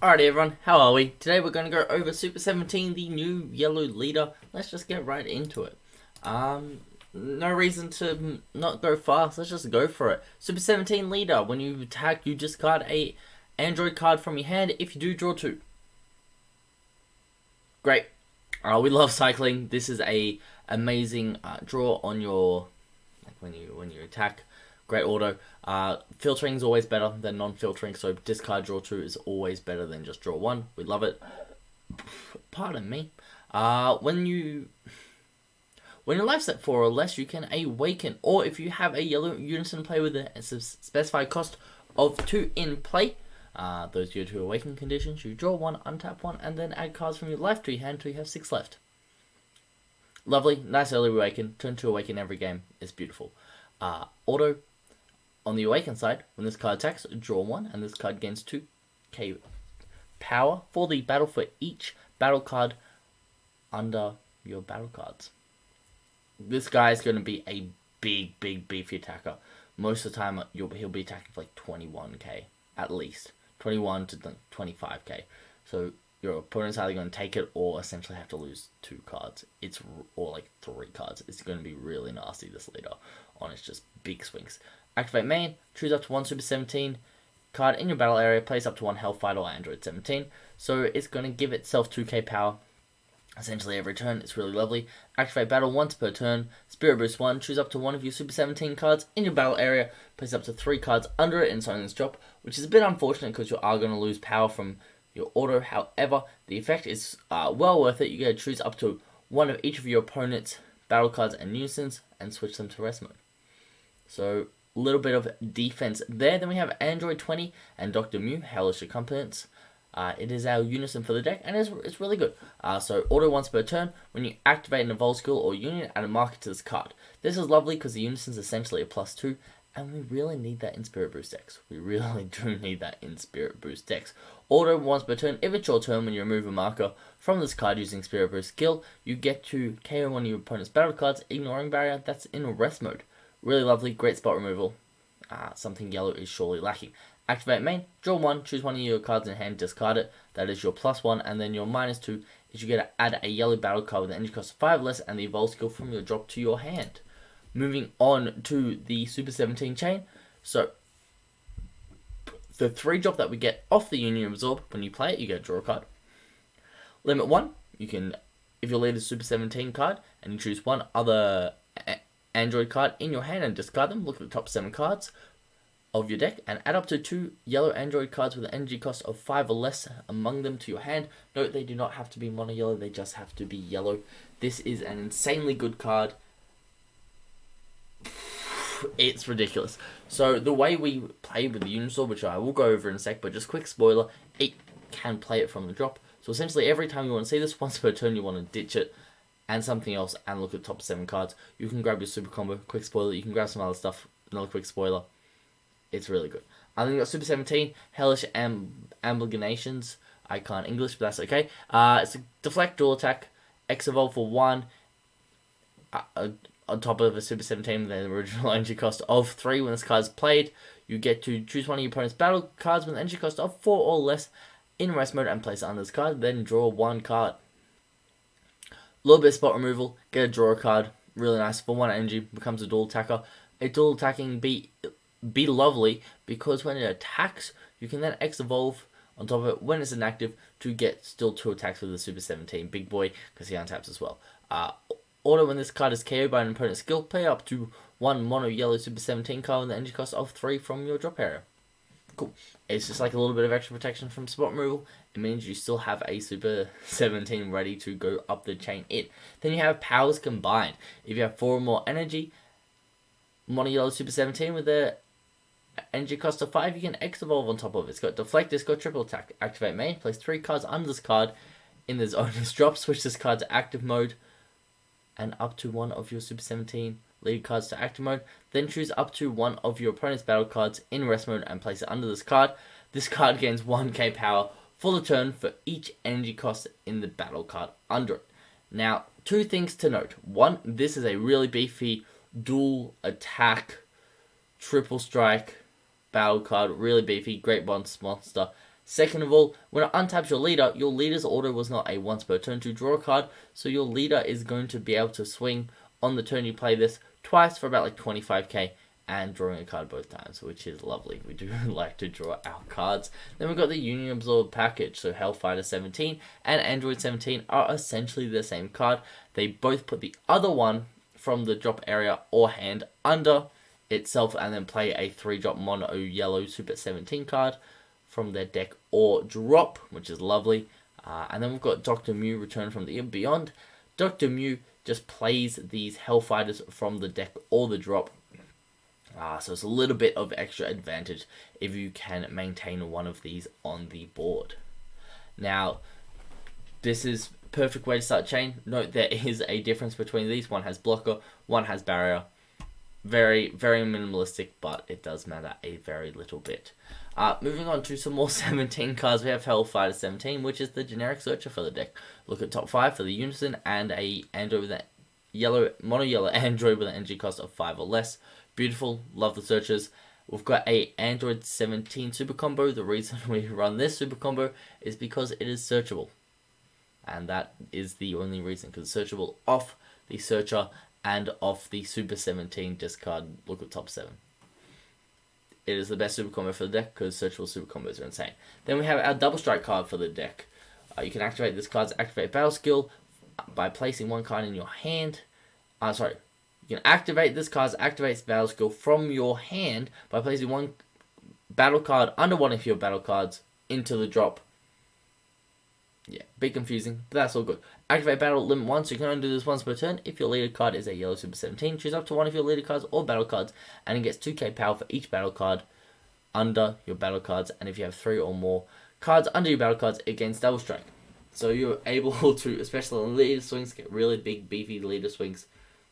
Alrighty everyone, how are we? Today we're going to go over Super 17, the new yellow leader. Let's just get right into it. No reason to not go fast, let's just go for it. Super 17 leader, when you attack, you discard a Android card from your hand if you do draw two. Great. We love cycling. This is a amazing draw on your, when you attack. Great auto. Filtering is always better than non-filtering, so discard draw two is always better than just draw one. We love it. Pardon me. When your life's at 4 or less, you can awaken, or if you have a yellow Unison play with a specified cost of 2 in play, those are your 2 awaken conditions. You draw 1, untap 1, and then add cards from your life to your hand till you have 6 left. Lovely, nice early awaken. Turn to awaken every game. It's beautiful. Auto. On the awaken side, when this card attacks, draw 1, and this card gains 2k power for the battle for each battle card under your battle cards. This guy is going to be a big beefy attacker. Most of the time, he'll be attacking for like 21k at least, 21 to 25k. So your opponent's either going to take it or essentially have to lose 2 cards. Or like 3 cards. It's going to be really nasty, this leader, on its just big swings. Activate main, choose up to 1 Super 17 card in your battle area, place up to 1 Hellfighter or Android 17. So it's going to give itself 2k power essentially every turn. It's really lovely. Activate battle once per turn, Spirit Boost 1, choose up to 1 of your Super 17 cards in your battle area, place up to 3 cards under it in Silence Drop, which is a bit unfortunate because you are going to lose power from your auto. However, the effect is well worth it. You get to choose up to 1 of each of your opponent's battle cards and Unisons and switch them to rest mode. So little bit of defense there. Then we have Android 20 and Dr. Mew, Hellish Accompaniments. It is our Unison for the deck, and it's really good. So auto once per turn. When you activate an evolve skill or union, add a marker to this card. This is lovely because the Unison is essentially a +2, and we really need that in Spirit Boost decks. We really do need that in Spirit Boost decks. Auto once per turn. If it's your turn, when you remove a marker from this card using Spirit Boost skill, you get to KO one of your opponent's battle cards, ignoring barrier. That's in rest mode. Really lovely, great spot removal. Something yellow is surely lacking. Activate main, draw 1, choose 1 of your cards in hand, discard it. That is your +1, and then your -2 is you get to add a yellow battle card with an energy cost of 5 less and the evolve skill from your drop to your hand. Moving on to the Super 17 chain. So, the 3 drop that we get off the Union Absorb, when you play it, you get to draw a card. Limit 1, you can, if your leader's Super 17 card, and you choose 1 other Android card in your hand and discard them, look at the top 7 cards of your deck and add up to 2 yellow Android cards with an energy cost of 5 or less among them to your hand. Note they do not have to be mono yellow, they just have to be yellow. This is an insanely good card. It's ridiculous. So the way we play with the Unison, which I will go over in a sec, but just quick spoiler, it can play it from the drop. So essentially every time you want to see this, once per turn you want to ditch it and something else and look at the top 7 cards. You can grab your super combo, quick spoiler, you can grab some other stuff, another quick spoiler. It's really good. Then you got Super 17, Hellish Ambulgations. I can't English, but that's okay. It's a deflect, dual attack, X evolve for 1. On top of a Super 17 with the original energy cost of 3. When this card is played, you get to choose 1 of your opponent's battle cards with an energy cost of 4 or less in rest mode and place it under this card, then draw 1 card. A little bit of spot removal, get a draw card, really nice. For 1 energy, becomes a dual attacker. A dual attacking be lovely because when it attacks, you can then X evolve on top of it when it's inactive to get still 2 attacks with the Super 17 big boy because he untaps as well. Auto when this card is KO'd by an opponent's skill, play up to 1 mono yellow Super 17 card with an energy cost of 3 from your drop area. Cool. It's just like a little bit of extra protection from spot removal. It means you still have a Super 17 ready to go up the chain in. Then you have powers combined. If you have 4 or more energy, mono yellow Super 17 with the energy cost of 5, you can X evolve on top of it. It's got deflect, it's got triple attack. Activate main, place 3 cards under this card in this owner's drop, switch this card to active mode, and up to 1 of your Super 17 lead cards to active mode. Then choose up to 1 of your opponent's battle cards in rest mode and place it under this card. This card gains 1k power for the turn for each energy cost in the battle card under it. Now, 2 things to note. 1, this is a really beefy dual attack, triple strike battle card, really beefy, great monster. Second of all, when it untaps your leader's order was not a once per turn to draw a card, so your leader is going to be able to swing on the turn you play this twice for about like 25k and drawing a card both times, which is lovely. We do like to draw our cards. Then we've got the Union Absorb package, so Hellfighter 17 and Android 17 are essentially the same card. They both put the other one from the drop area or hand under itself and then play a 3-drop mono yellow Super 17 card from their deck or drop, which is lovely. And then we've got Dr. Mew Return from the Beyond. Dr. Mew just plays these Hellfighters from the deck or the drop. So it's a little bit of extra advantage if you can maintain one of these on the board. Now, this is perfect way to start chain. Note there is a difference between these. One has blocker, one has barrier. Very, very minimalistic, but it does matter a very little bit. Moving on to some more 17 cards, we have Hellfighter 17, which is the generic searcher for the deck. Look at top 5 for the Unison and a Android with a mono yellow Android with an energy cost of 5 or less. Beautiful, love the searchers. We've got a Android 17 super combo. The reason we run this super combo is because it is searchable. And that is the only reason, because it's searchable off the searcher and off the Super 17 discard. Look at top 7. It is the best super combo for the deck because searchable super combos are insane. Then we have our double strike card for the deck. You can activate this card's activate battle skill by placing one card in your hand. You can activate this card's activates battle skill from your hand by placing one battle card under one of your battle cards into the drop. Yeah, bit confusing, but that's all good. Activate battle limit 1, so you can only do this once per turn. If your leader card is a yellow Super 17, choose up to one of your leader cards or battle cards, and it gets 2k power for each battle card under your battle cards. And if you have 3 or more cards under your battle cards, it gains double strike. So you're able to, especially on leader swings, get really big, beefy leader swings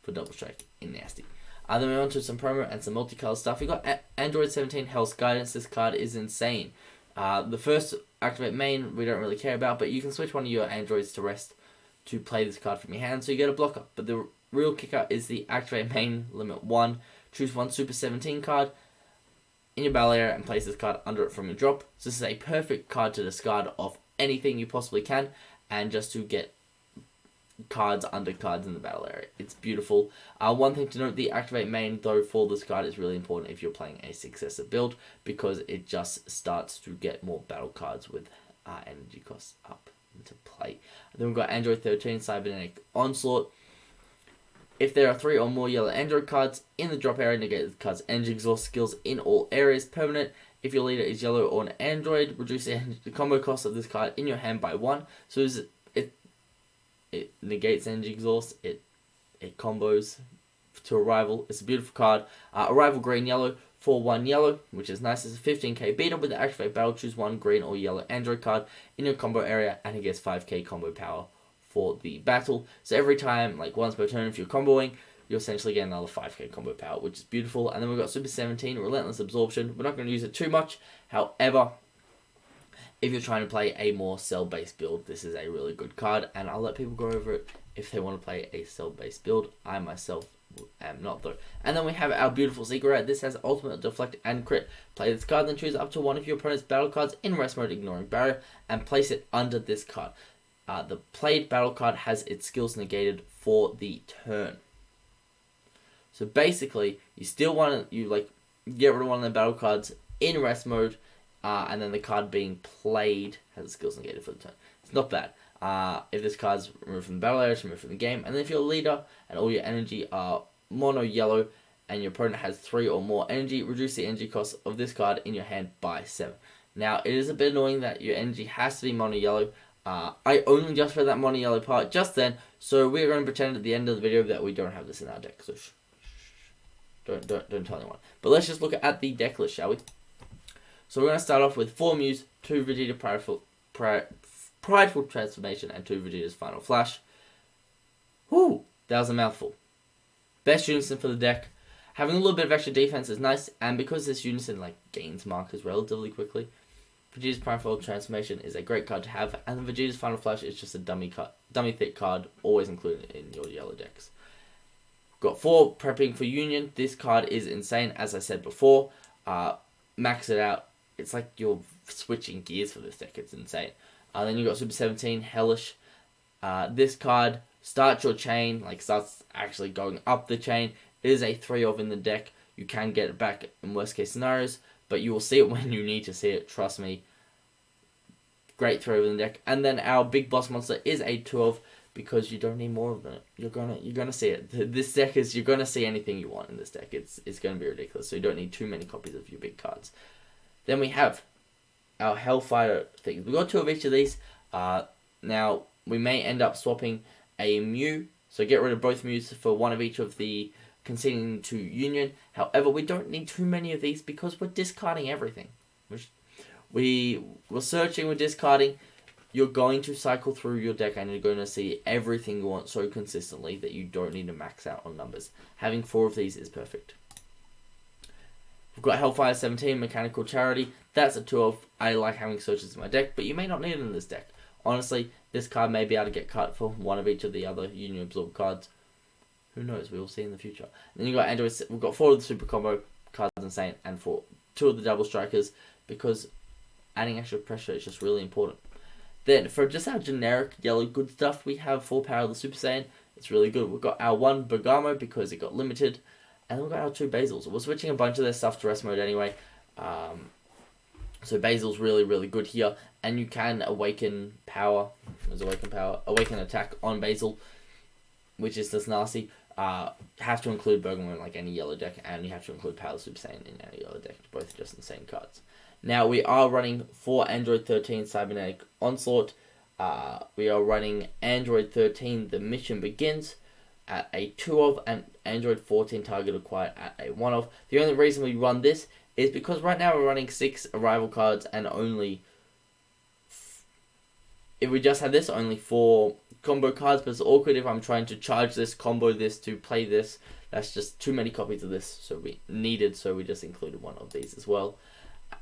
for double strike in nasty. Then we on to some promo and some multicolor stuff. We got Android 17 Hell's Guidance. This card is insane. The first activate main we don't really care about, but you can switch one of your androids to rest to play this card from your hand, so you get a blocker. But the real kicker is the activate main limit 1. Choose one Super 17 card in your battle area and place this card under it from your drop. So this is a perfect card to discard off anything you possibly can, and just to get cards under cards in the battle area. It's beautiful. One thing to note, the activate main though for this card is really important if you're playing a successor build, because it just starts to get more battle cards with energy costs up into play. Then we've got Android 13 Cybernetic Onslaught. If there are 3 or more yellow Android cards in the drop area, negate the card's energy exhaust skills in all areas. Permanent. If your leader is yellow or an Android, reduce the combo cost of this card in your hand by 1. So it negates energy exhaust. It combos to a rival. It's a beautiful card. A rival green yellow for 1 yellow, which is nice. It's a 15k beater with the activate battle. Choose one green or yellow Android card in your combo area, and it gets 5k combo power for the battle. So every time, like once per turn, if you're comboing, you'll essentially get another 5k combo power, which is beautiful. And then we've got Super 17 Relentless Absorption. We're not going to use it too much. However, if you're trying to play a more cell-based build, this is a really good card, and I'll let people go over it if they want to play a cell-based build. I myself am not, though. And then we have our beautiful secret rare. This has ultimate deflect and crit. Play this card, then choose up to one of your opponent's battle cards in rest mode, ignoring barrier, and place it under this card. The played battle card has its skills negated for the turn. So basically, you still want to get rid of one of the battle cards in rest mode, and then the card being played has its skills negated for the turn. It's not bad. If this card's removed from the battle area, it's removed from the game. And then if your leader and all your energy are mono yellow, and your opponent has 3 or more energy, reduce the energy cost of this card in your hand by 7. Now, it is a bit annoying that your energy has to be mono yellow. I only just read that mono yellow part just then, so we're going to pretend at the end of the video that we don't have this in our deck. So don't tell anyone. But let's just look at the deck list, shall we? So we're going to start off with 4 Mews, 2 Vegeta Prideful Transformation, and 2 Vegeta's Final Flash. Whoo! That was a mouthful. Best Unison for the deck. Having a little bit of extra defense is nice, and because this Unison gains markers relatively quickly, Vegeta's Prideful Transformation is a great card to have, and Vegeta's Final Flash is just a dummy thick card, always included in your yellow decks. Got 4 Prepping for Union. This card is insane, as I said before. Max it out. It's like your switching gears for this deck. It's insane. Then you got Super 17, Hellish. This card starts your chain, like starts actually going up the chain. It is a 3-of in the deck. You can get it back in worst case scenarios, but you will see it when you need to see it. Trust me. Great 3-of in the deck. And then our big boss monster is a 2-of because you don't need more of it. You're gonna see it. This deck is, you're gonna see anything you want in this deck. It's gonna be ridiculous. So you don't need too many copies of your big cards. Then we have our Hellfire things. We've got 2 of each of these. Now we may end up swapping a Mew. So get rid of both Mews for 1 of each of the conceding to Union. However, we don't need too many of these because we're discarding everything. We're searching, we're discarding. You're going to cycle through your deck and you're going to see everything you want so consistently that you don't need to max out on numbers. Having 4 of these is perfect. We've got Hellfire 17, Mechanical Charity. That's a 2-of. I like having searches in my deck, but you may not need it in this deck. Honestly, this card may be able to get cut for 1 of each of the other Union Absorb cards. Who knows? We will see in the future. And then you got Android. We've got 4 of the Super Combo cards, insane, and 2 of the Double Strikers because adding extra pressure is just really important. Then, for just our generic yellow good stuff, we have 4 Power of the Super Saiyan. It's really good. We've got our 1 Bergamo because it got limited. And then we've got our 2 Basils. We're switching a bunch of their stuff to rest mode anyway. So Basil's really, really good here. And you can awaken power. There's awaken power. Awaken attack on Basil, which is just nasty. Have to include Bergamo in like any yellow deck. And you have to include Power of the Super Saiyan in any yellow deck. Both just insane cards. Now, we are running 4 Android 13 Cybernetic Onslaught. We are running Android 13 The Mission Begins at a 2-of and Android 14 Target Acquired at a 1-of. The only reason we run this is because right now we're running 6 Arrival cards and only... If we just had this, only 4 combo cards, but it's awkward if I'm trying to charge this, combo this to play this. That's just too many copies of this, so we just included 1 of these as well.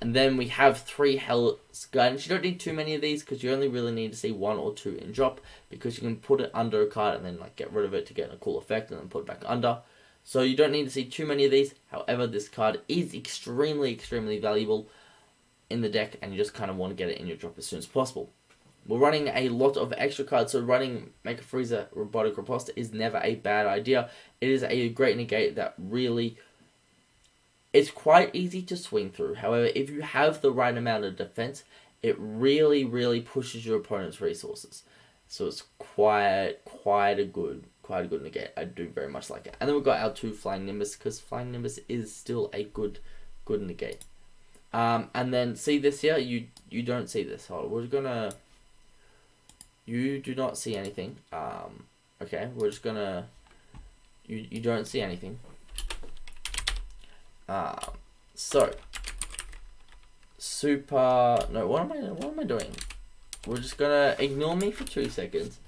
And then we have 3 Hell's Guidance. You don't need too many of these because you only really need to see 1 or 2 in drop because you can put it under a card and then like get rid of it to get a cool effect and then put it back under. So you don't need to see too many of these. However, this card is extremely, extremely valuable in the deck and you just kind of want to get it in your drop as soon as possible. We're running a lot of extra cards, so running Mecha Frieza Robotic Riposta is never a bad idea. It is a great negate that really... It's quite easy to swing through. However, if you have the right amount of defense, it really, really pushes your opponent's resources. So it's quite a good negate. I do very much like it. And then we've got our 2 Flying Nimbus because Flying Nimbus is still a good negate. And then see this here. You don't see this. Hold on. We're gonna. You do not see anything. Okay. We're just gonna. You don't see anything. So super no what am I doing? We're just gonna ignore me for 2 seconds.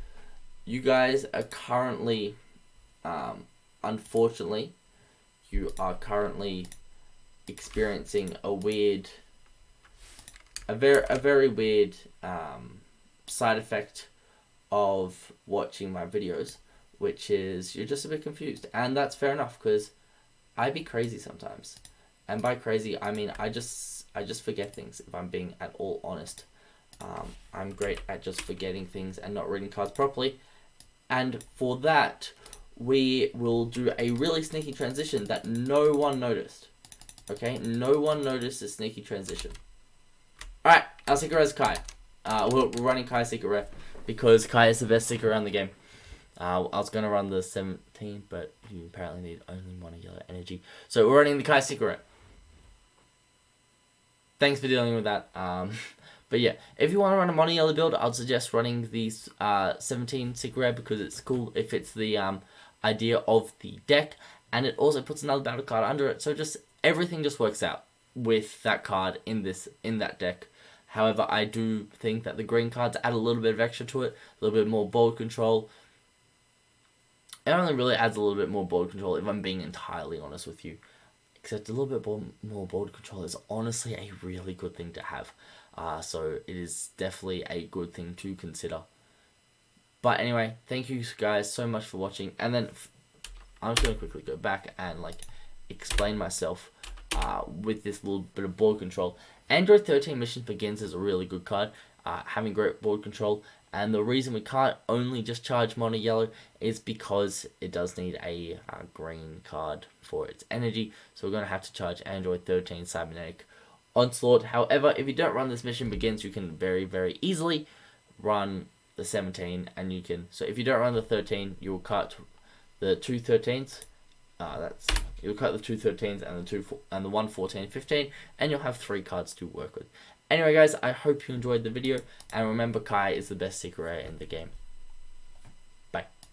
You guys are currently unfortunately you are currently experiencing a very weird side effect of watching my videos, which is you're just a bit confused, and that's fair enough because I be crazy sometimes. And by crazy, I mean I just forget things, if I'm being at all honest. I'm great at just forgetting things and not reading cards properly. And for that, we will do a really sneaky transition that no one noticed. Okay? No one noticed the sneaky transition. Alright, our secret rare is Kai. We're running Kai secret rare because Kai is the best secret rare in the game. I was going to run the 17, but you apparently need only 1 yellow energy. So we're running the Kai secret rare. Thanks for dealing with that. But yeah, if you want to run a mono yellow build, I'd suggest running these 17 secret rare because it's cool. It fits the idea of the deck, and it also puts another battle card under it. So just everything just works out with that card in that deck. However, I do think that the green cards add a little bit of extra to it, a little bit more board control. It only really adds a little bit more board control if I'm being entirely honest with you. Except a little bit more board control is honestly a really good thing to have. So it is definitely a good thing to consider. But anyway, thank you guys so much for watching. And then I'm just going to quickly go back and like explain myself with this little bit of board control. Android 13 Mission Begins is a really good card, having great board control. And the reason we can't only just charge mono yellow is because it does need a green card for its energy. So we're going to have to charge Android 13 Cybernetic Onslaught. However, if you don't run this Mission Begins, you can very, very easily run the 17. And you can, so if you don't run the 13, you'll cut the two 13s. You'll cut the two 13s and the one 14, 15, and you'll have 3 cards to work with. Anyway, guys, I hope you enjoyed the video, and remember, Kai is the best secret rare in the game.